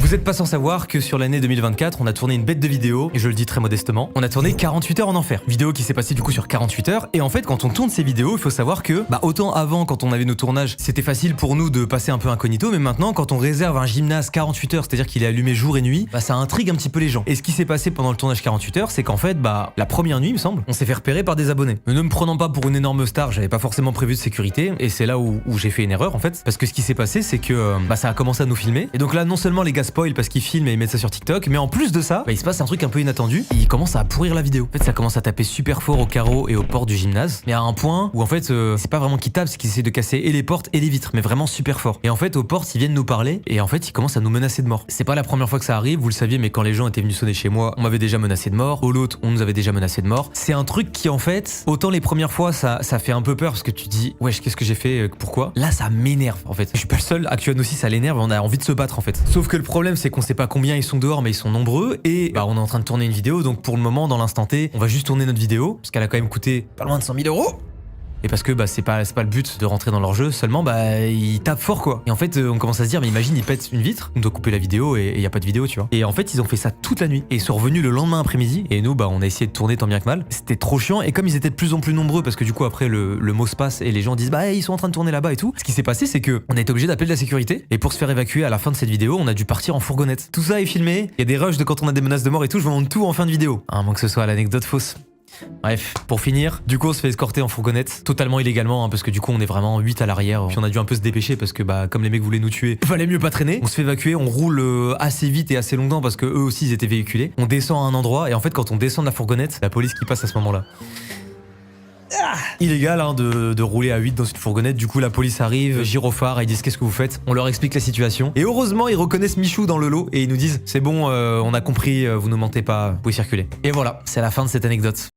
Vous êtes pas sans savoir que sur l'année 2024, on a tourné une bête de vidéo, et je le dis très modestement, on a tourné 48 heures en enfer. Vidéo qui s'est passée du coup sur 48 heures, et en fait quand on tourne ces vidéos, il faut savoir que, autant avant quand on avait nos tournages, c'était facile pour nous de passer un peu incognito, mais maintenant quand on réserve un gymnase 48 heures, c'est-à-dire qu'il est allumé jour et nuit, ça intrigue un petit peu les gens. Et ce qui s'est passé pendant le tournage 48 heures, c'est qu'en fait, la première nuit, il me semble, on s'est fait repérer par des abonnés. Ne me prenant pas pour une énorme star, j'avais pas forcément prévu de sécurité, et c'est là où j'ai fait une erreur en fait, parce que ce qui s'est passé, c'est que ça a commencé à nous filmer, et donc là non seulement les gars spoil parce qu'ils filment et ils mettent ça sur TikTok, mais en plus de ça, il se passe un truc un peu inattendu, ils commencent à pourrir la vidéo. En fait, ça commence à taper super fort aux carreaux et aux portes du gymnase, mais à un point où en fait, c'est pas vraiment qu'ils tapent, c'est qu'ils essaient de casser et les portes et les vitres, mais vraiment super fort. Et en fait, aux portes, ils viennent nous parler, et en fait, ils commencent à nous menacer de mort. C'est pas la première fois que ça arrive, vous le saviez, mais quand les gens étaient venus sonner chez moi, on m'avait déjà menacé de mort, au l'autre, on nous avait déjà menacé de mort. C'est un truc qui en fait, autant les premières fois, ça fait un peu peur parce que tu dis, wesh, qu'est-ce que j'ai fait, pourquoi? Là, ça m'énerve en fait. Je suis pas le seul, actuellement aussi, ça l'énerve, on a envie de se battre en fait. Sauf que le problème, c'est qu'on sait pas combien ils sont dehors, mais ils sont nombreux, et on est en train de tourner une vidéo, donc pour le moment, dans l'instant T, on va juste tourner notre vidéo, parce qu'elle a quand même coûté pas loin de 100 000 €. Et parce que c'est pas le but de rentrer dans leur jeu, seulement ils tapent fort quoi. Et en fait on commence à se dire, mais imagine ils pètent une vitre, on doit couper la vidéo et y a pas de vidéo, tu vois. Et en fait ils ont fait ça toute la nuit, et ils sont revenus le lendemain après-midi, et nous on a essayé de tourner tant bien que mal. C'était trop chiant, et comme ils étaient de plus en plus nombreux, parce que du coup après le mot se passe et les gens disent ils sont en train de tourner là-bas et tout, ce qui s'est passé c'est que on a été obligé d'appeler de la sécurité, et pour se faire évacuer à la fin de cette vidéo on a dû partir en fourgonnette. Tout ça est filmé, il y a des rushs de quand on a des menaces de mort et tout, je vous montre tout en fin de vidéo, à moins que ce soit l'anecdote fausse. Bref, pour finir, du coup on se fait escorter en fourgonnette, totalement illégalement, parce que du coup on est vraiment 8 à l'arrière, puis on a dû un peu se dépêcher parce que comme les mecs voulaient nous tuer, fallait mieux pas traîner. On se fait évacuer, on roule assez vite et assez longtemps parce que eux aussi ils étaient véhiculés. On descend à un endroit, et en fait quand on descend de la fourgonnette, la police qui passe à ce moment-là. Illégal de rouler à 8 dans une fourgonnette. Du coup la police arrive, gyrophare, ils disent qu'est-ce que vous faites, on leur explique la situation, et heureusement ils reconnaissent Michou dans le lot et ils nous disent c'est bon, on a compris, vous ne mentez pas, vous pouvez circuler. Et voilà, c'est la fin de cette anecdote.